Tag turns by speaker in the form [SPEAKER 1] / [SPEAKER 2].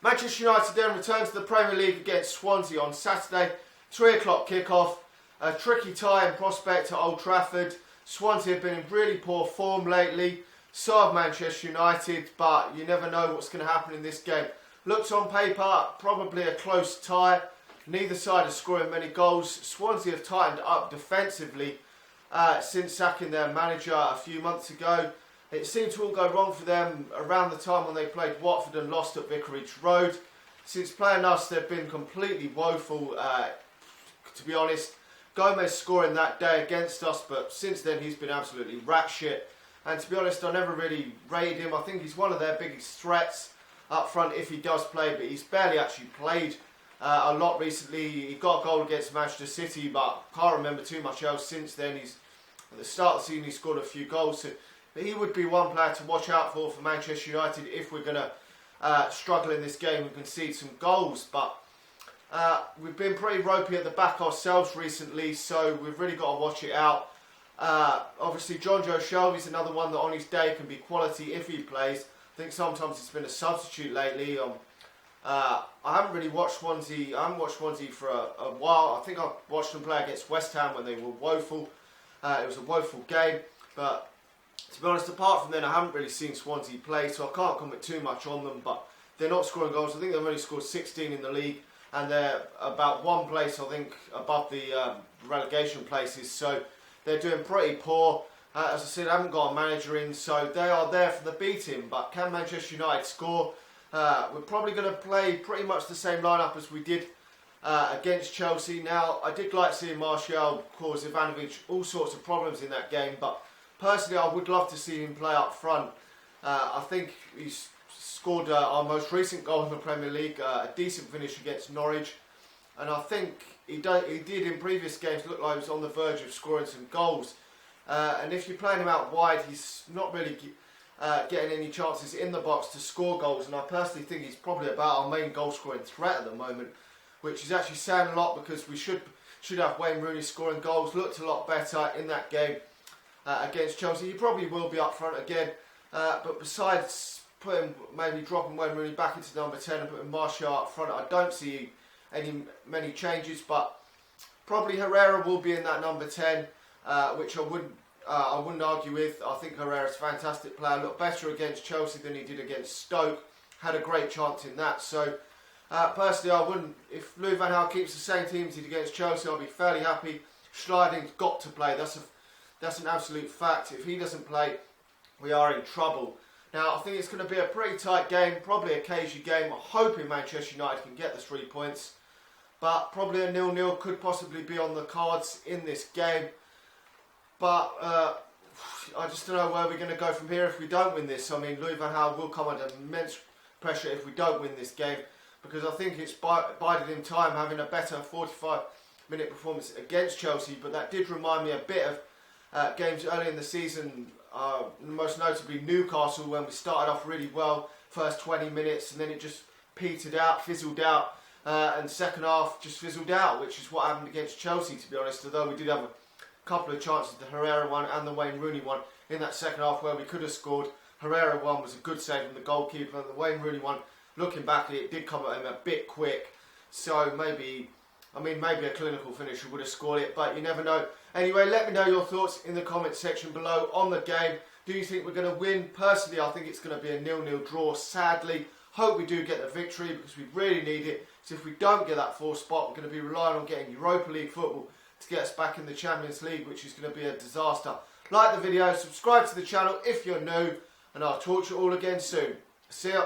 [SPEAKER 1] Manchester United then return to the Premier League against Swansea on Saturday, 3 o'clock kickoff. A tricky tie in prospect at Old Trafford. Swansea have been in really poor form lately, so have Manchester United, but you never know what's going to happen in this game. Looks on paper, probably a close tie. Neither side is scoring many goals. Swansea have tightened up defensively since sacking their manager a few months ago. It seemed to all go wrong for them around the time when they played Watford and lost at Vicarage Road. Since playing us, they've been completely woeful, to be honest. Gomez scoring that day against us, but since then he's been absolutely rat shit. And to be honest, I never really rated him. I think he's one of their biggest threats up front if he does play, but he's barely actually played a lot recently. He got a goal against Manchester City, but can't remember too much else since then. At the start of the season he scored a few goals, so, but he would be one player to watch out for Manchester United if we're going to struggle in this game and concede some goals. But we've been pretty ropey at the back ourselves recently, so we've really got to watch it out. Obviously John Joe Shelby's another one that on his day can be quality if he plays. I think sometimes it's been a substitute lately. I haven't really watched Swansea. I haven't watched Swansea for a while. I think I watched them play against West Ham when they were woeful. It was a woeful game, but to be honest, apart from then, I haven't really seen Swansea play, so I can't comment too much on them. But they're not scoring goals. I think they've only scored 16 in the league, and they're about one place, I think, above the relegation places. So they're doing pretty poor. As I said, I haven't got a manager in, so they are there for the beating. But can Manchester United score? We're probably going to play pretty much the same lineup as we did against Chelsea. Now, I did like seeing Martial cause Ivanovic all sorts of problems in that game, but personally I would love to see him play up front. I think he's scored our most recent goal in the Premier League, a decent finish against Norwich, and I think he did in previous games look like he was on the verge of scoring some goals. And if you're playing him out wide, he's not really getting any chances in the box to score goals, and I personally think he's probably about our main goal scoring threat at the moment, which is actually saying a lot because we should have Wayne Rooney scoring goals. Looked a lot better in that game against Chelsea. He probably will be up front again, but besides maybe dropping Wayne Rooney back into number 10 and putting Martial up front, I don't see many changes, but probably Herrera will be in that number 10, which I wouldn't argue with. I think Herrera's a fantastic player. Looked better against Chelsea than he did against Stoke. Had a great chance in that. So personally, I wouldn't. If Louis van Gaal keeps the same team as he did against Chelsea, I'll be fairly happy. Schleiding's got to play. That's an absolute fact. If he doesn't play, we are in trouble. Now, I think it's going to be a pretty tight game, probably a cagey game. I'm hoping Manchester United can get the 3 points, but probably a 0-0 could possibly be on the cards in this game. But I just don't know where we're going to go from here if we don't win this. I mean, Louis van Gaal will come under immense pressure if we don't win this game, because I think it's bided in time having a better 45-minute performance against Chelsea. But that did remind me a bit of games early in the season, most notably Newcastle, when we started off really well, first 20 minutes, and then it just petered out, fizzled out, and second half just fizzled out, which is what happened against Chelsea, to be honest, although we did have a couple of chances, the Herrera one and the Wayne Rooney one in that second half where we could have scored. Herrera one was a good save from the goalkeeper, and the Wayne Rooney one, looking back at it, did come at him a bit quick, so maybe a clinical finisher would have scored it, but you never know. Anyway, let me know your thoughts in the comments section below on the game. Do you think we're going to win? Personally, I think it's going to be a 0-0 draw, sadly. Hope we do get the victory because we really need it. So if we don't get that 4th spot, we're going to be relying on getting Europa League football to get us back in the Champions League, which is going to be a disaster. Like the video, subscribe to the channel if you're new, and I'll talk to you all again soon. See ya.